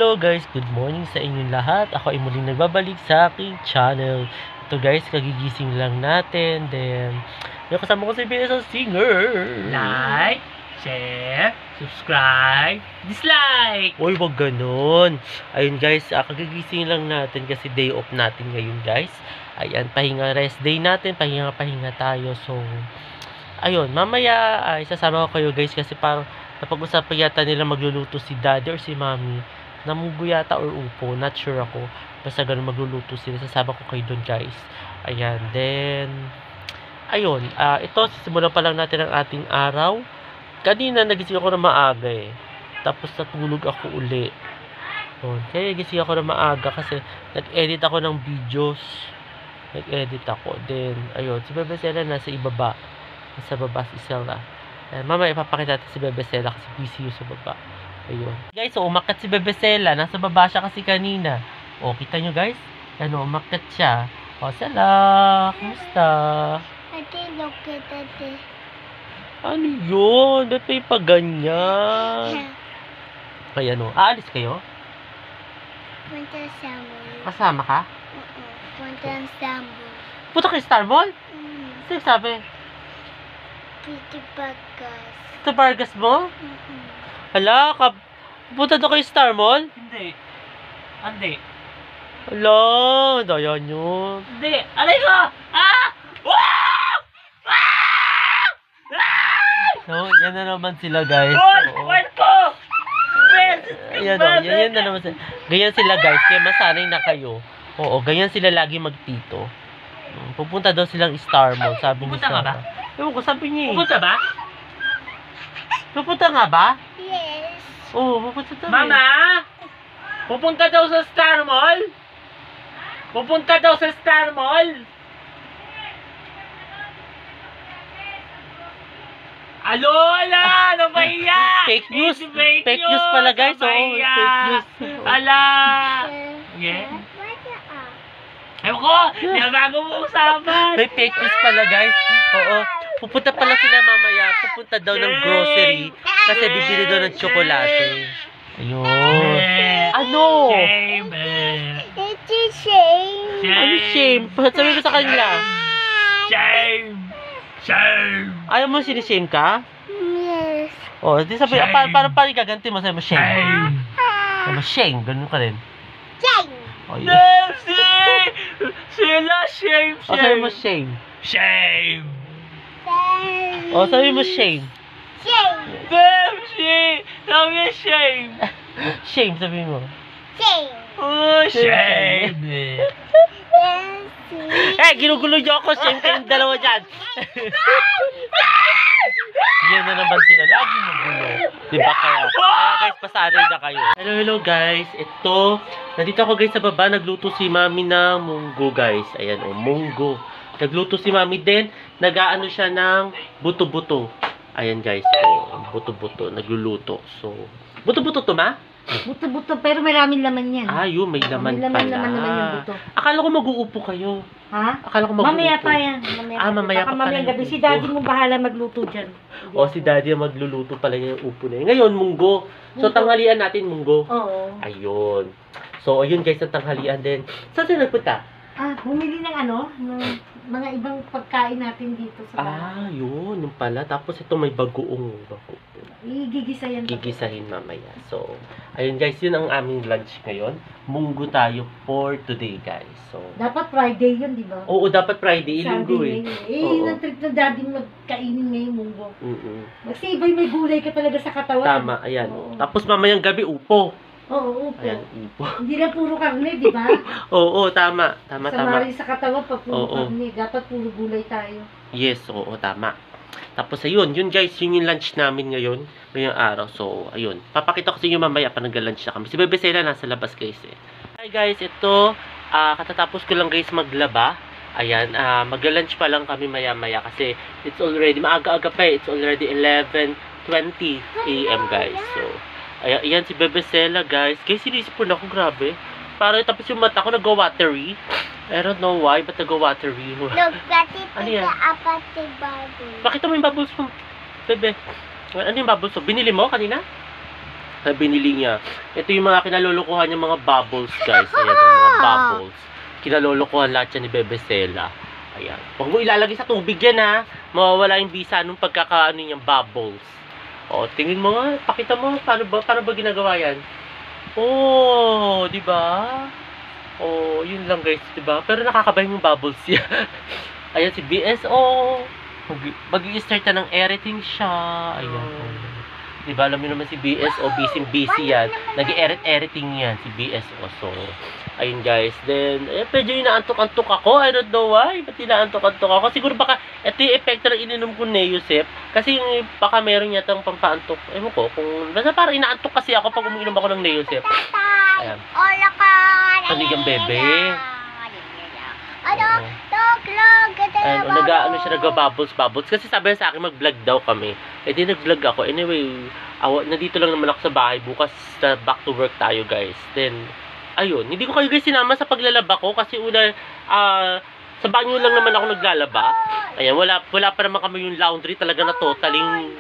Hello guys, good morning sa inyong lahat. Ako ay muling nagbabalik sa aking channel. Ito guys, kagigising lang natin. Then, yung kasama ko si BSO Singer. Like, share, subscribe, dislike! Uy, wag ganun. Ayun guys, kagigising lang natin kasi day off natin ngayon guys. Ayan, pahinga rest day natin. Pahinga tayo. So, ayun, mamaya ay sasama ko kayo guys kasi parang napag-usapan yata nila magluluto si daddy or si mommy na munggo yata or upo, not sure ako, basta ganun magluluto sila, sasama ko kayo doon guys. Ayan, then ayun, ito sisimulan pa lang natin ang ating araw. Kanina nagising ako na maaga tapos natulog ako uli. Kaya nagising ako na maaga kasi nag-edit ako ng videos, then ayun, si Bebe Sela nasa ibaba, nasa baba si Sela. Mamaya ipapakita natin si Bebe Sela kasi busy yung sa baba. Ayun. Guys, umakyat si Bebe Sela. Nasa baba siya kasi kanina. Kita nyo guys? Umakyat siya. Sela, kumusta? Ate, look at ate. Ano yun? Ba't may paganyan? Kaya aalis kayo? Punta sa mall. Kasama ka? Punta sa mall. Punta kay Star Mall? Sino sabi? Titi Bagas. Sa Vargas mo? Hala, punta doon kay Star Mall? Hindi. Hala, daya nyo. Hindi. Alay ko! So, yan na naman sila guys. Wait ko! Yan na naman sila. Ganyan sila guys, kaya masanay na kayo. Oo, ganyan sila lagi magtito. Pupunta daw silang Star Mall, sabi ni Pupunta nga ba? Ewan ko, sabi niya Pupunta ba? Pupunta nga ba? Yes. Oo, pupunta daw Mama? Pupunta daw sa Star Mall? Pupunta daw sa Star Mall? Alola! Napahiya! Fake news! Fake News pala guys, oo, Napahiya! fake news. Ala! Yeah? Ewan ko! Bago mo usapan! May fake news pala guys. Oo, pupunta pala sila mamaya. Pupunta daw ng grocery kasi bibili daw ng tsokolate. Ayun. Ano? Shame! It's shame. Ano shame? Sabi mo sa kanila. Shame! Shame! Ayaw mo sinishame ka? Yes. Di sabi, Shame. paano gaganti mo? Sabi mo shame. Shame! Sabi mo shame, ganun ka rin. Shame. Nancy! Sila! Shame! Sabi mo shame. Shame! Shame. Sabi mo shame. Shame. Nancy! Sabi niya shame! Shame, sabi mo. Shame. Oh, shame! Ginugulo niyo ako. Shame kayong dalawa dyan. Yan na naman sila. Lagi magulo. Diba kaya? Kaya guys, pasanay na kayo. Hello guys. Ito, nandito ako guys sa baba. Nagluto si mami ng munggo guys. Ayan munggo. Nagluto si mami din. Nag-aano siya ng buto-buto. Ayan guys. Buto-buto. Nagluluto. So, buto-buto to ma? Buto-buto, pero maraming laman yan. Yun. May laman may pala. laman naman yung buto. Akala ko mag-uupo kayo. Ha? Akala ko mag-uupo. Mamaya pa yan. Mamaya pa pala Mamayang gabi. yung Si upo. daddy mo bahala magluto dyan. Si daddy ang magluluto pala yung upo na yun. Ngayon, munggo. So, Munggo. tanghalian natin munggo. Oo. Ayun. So, ayun guys, ang tanghalian din. Saan sila nagpunta? Bumili ng ng mga ibang pagkain natin dito sa bahay. Yun. Yung pala. Tapos ito may bagoong. Igigisayan pa. Gigisahin mamaya. So, ayun guys, yun ang aming lunch ngayon. Munggo tayo for today guys. So, Dapat Friday yun, di ba? oo, dapat Friday. Ilinggo Sunday ngayon. Yun ang trip ng daddy mo magkainin ngayon munggo. Magsibay, may gulay ka talaga sa katawan. Tama, ayan. Oo. Tapos mamayang gabi, upo. Oo, upo. Ayan, upo. Hindi na puro karne, di ba? Oo, tama. Tama. Samari sa katawan pa puro Oo. karne. Dapat puro gulay tayo. Yes, oo, tama. Tapos ayun, yun guys, yun yung lunch namin ngayon, ngayong araw. So, ayun, papakita ko sa inyo mamaya pa nag-lunch na kami. Si Bebe Sela nasa labas guys Hi guys, ito, katatapos ko lang guys maglaba. Ayan, mag-lunch pa lang kami maya-maya kasi it's already, maaga-aga pa it's already 11:20 AM guys. So, ayan si Bebe Sela guys. Guys, sinisipon ako, grabe. Parang tapos yung mata ko nag-watery. I don't know why, but nag-watery. Look, Daddy, Ano yan? apat si bubble. Bakit mo yung bubbles mo, Bebe? Ano yung bubbles mo? Binili mo kanina? na binili niya. Ito yung mga kinalulukuhan yung mga bubbles, guys. Ayan, mga bubbles. Kinalulukuhan lahat yan ni Bebe Sela. Ayan. Huwag mo ilalagay sa tubig yan, ha. Mawawala yung bisa nung pagkakaano niyang bubbles. O, tingin mo nga. Pakita mo. Paano ba ginagawa yan? Oh, di ba? Oh, yun lang, guys, di ba? Pero nakakabahin yung bubbles yan. Ayan si BSO. Mag-i-start na ng editing siya. Ayan. Diba, alam niyo naman si BSO, busy yan. Nag-i-editing yan, si BSO. So, ayun guys. Then, medyo inaantok-antok ako. I don't know why. Ba't inaantok-antok ako? Siguro baka, ito yung epekto ng ininom ko Neosep. Kasi baka meron yatang pampaantok. Ewan ko, kung, basta parang inaantok kasi ako pag umiinom ako ng Neosep. Ayan. Ola ka. Panigang bebe. Ano? Nag-ano siya, nag-bubbles. Kasi sabi niya sa akin, mag-vlog daw kami. Eh di nag-vlog ako. Anyway, nandito lang naman ako sa bahay. Bukas back to work tayo, guys. Then, ayun. Hindi ko kayo guys sinama sa paglalaba ko. Kasi una, sa banyo lang naman ako naglalaba. Ayan, wala pa naman kami yung laundry talaga na totaling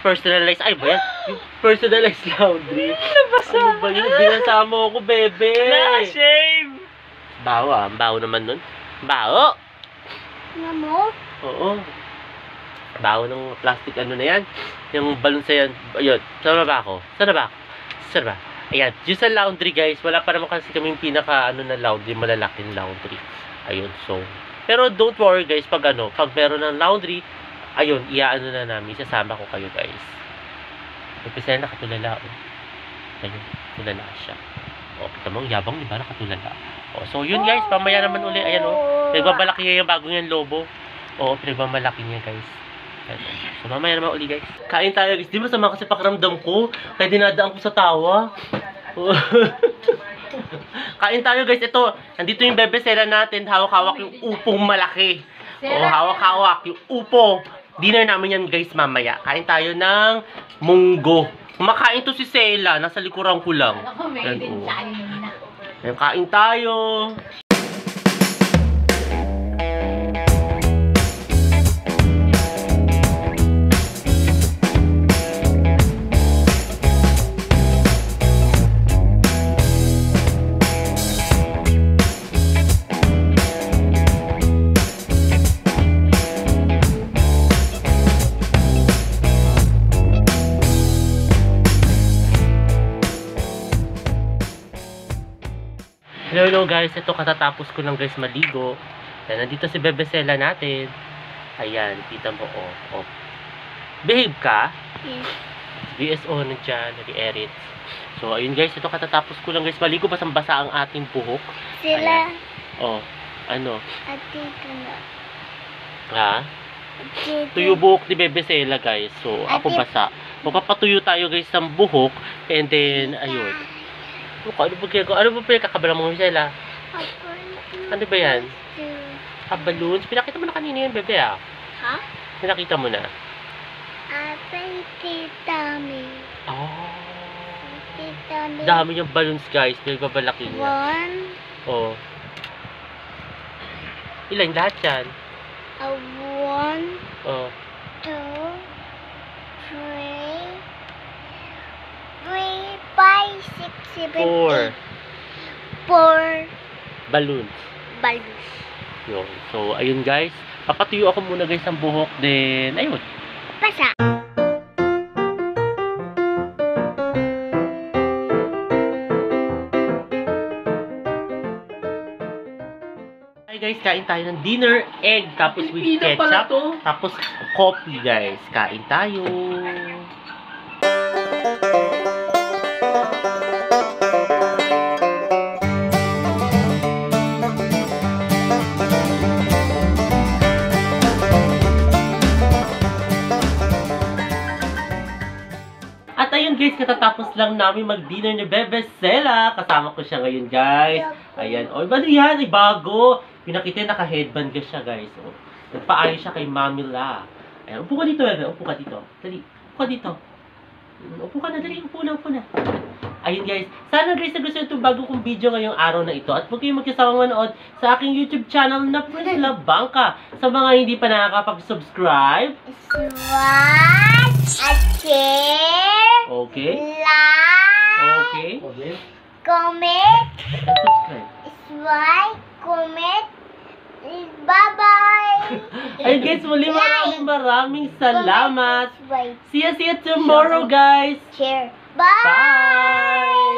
personalized. Ay ba yan? Yung personalized laundry. Ano ba yun? Binasa mo ako, bebe. Na-shame! Baho ah. Baho naman nun. Baho! Nga mo? Oo. Baho ng plastic ano na yan. Yung balon sa yan. Ayun. Saan ba ako? Saan ba? Ayan. Yung sa laundry guys. Wala pa naman kasi kami yung pinaka ano na laundry. Malalaking laundry. Ayun. So. Pero don't worry guys. Pag meron ng laundry. Ayun. Iaano na namin. Sasama ko kayo guys. Umpisa na nakatulala. Ayun. Tulala siya. O. Kita mo. Yabang diba? Nakatulala. O. So yun guys. Pamaya naman uli. Ayan o. Pinagbabalaki niya yung bagong yan lobo. Oo, pinagbabalaki niya guys. So mamaya naman uli guys. Kain tayo guys. Di ba sama kasi pakiramdam ko? Kaya dinadaan ko sa tawa. Kain tayo guys. Ito, nandito yung Bebe Sela natin. Hawak-hawak yung upong malaki. O, hawak-hawak yung upo. Dinner namin yan guys mamaya. Kain tayo ng munggo. Kumakain to si Sela. Nasa likuran ko lang. Ayan, kain tayo. Hello guys, ito katatapos ko lang guys maligo. Ayan, nandito si Bebe Sela natin. Ayan, kita mo oh. Behave ka? Yes. BSO nandiyan, nag-edit. So ayun guys, ito katatapos ko lang guys maligo, basang-basa ang ating buhok. Sila. Ayan. Oh, ano? At dito na. Ha? Dito. Tuyo buhok ni Bebe Sela guys. So ako basa. Magpapatuyo tayo guys ng buhok and then ayun. Ano ba pinagkakabala mo, Sela? Ano ba yan? Balloons? Pinakita mo na kanina yan, bebe, ah. Ha? Pinakita mo na. Tita me. Oh. Tita me. Dami yung balloons, guys. Pinagbabalaki niya. 1. Oh. Ilan lahat yan? 1. Oh. 2. 3. 5, 6, 7, 4. 4 Balloons. balloons. Yun. So, ayun, guys. Papatuyo ako muna, guys, ang buhok. Then, ayun. Pasa. Hi, guys. Kain tayo ng dinner. Egg. Tapos with ketchup. Tapos coffee, guys. Kain tayo. At ayun guys, katatapos lang namin mag-dinner ni Bebe Sela. Kasama ko siya ngayon guys. Ayan. O, ano yan? Ay, bago. Pinakita naka-headband ka siya guys. O, nagpaayos siya kay Mami La. Ayan, upo ka dito Bebe. Upo ka dito. Dali. Upo ka dito. Upo ka na. Dali. Upo na. Ayun guys. Sana guys na gusto nyo itong bago kong video ngayong araw na ito. At huwag kayong magkasawang manood sa aking YouTube channel na Prince La Bangka. Sa mga hindi pa nakakapag-subscribe. Swat. At share. Okay. Like. comment, Subscribe. like, comment. Bye-bye. Ayun guys, muli maraming salamat. Comment, See you tomorrow guys. share. Bye. Bye!